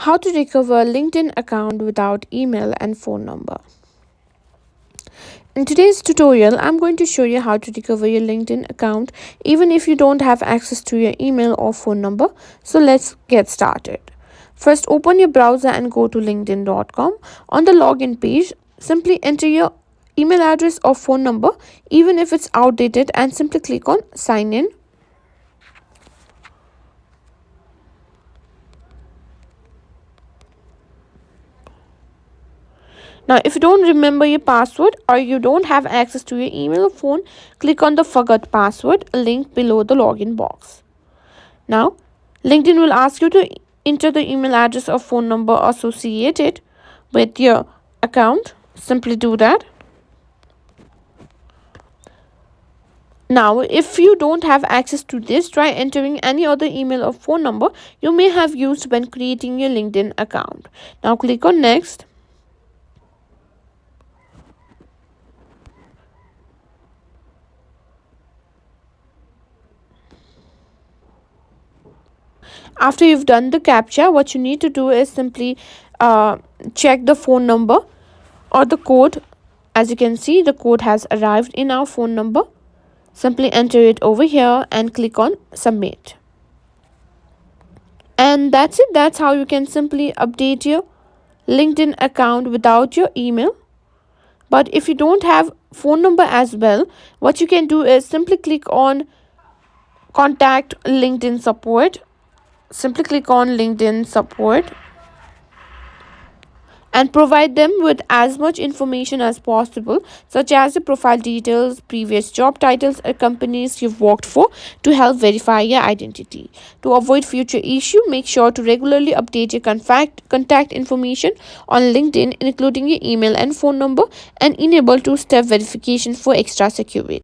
How to recover LinkedIn account without email and phone number. In today's tutorial, I'm going to show you how to recover your LinkedIn account even if you don't have access to your email or phone number. So let's get started. First, open your browser and go to linkedin.com. On the login page, simply enter your email address or phone number even if it's outdated and simply click on sign in. Now, if you don't remember your password or you don't have access to your email or phone, click on the forgot password link below the login box. Now, LinkedIn will ask you to enter the email address or phone number associated with your account. Simply do that. Now, if you don't have access to this, try entering any other email or phone number you may have used when creating your LinkedIn account. Now, click on next. After you've done the captcha, what you need to do is simply check the phone number or the code. As you can see, the code has arrived in our phone number. Simply enter it over here and click on submit. And that's it. That's how you can simply update your LinkedIn account without your email. But if you don't have phone number as well, what you can do is simply click on contact LinkedIn support. Simply click on LinkedIn support and provide them with as much information as possible, such as the profile details, previous job titles or companies you've worked for, to help verify your identity. To avoid future issue, make sure to regularly update your contact information on LinkedIn, including your email and phone number, and enable two-step verification for extra security.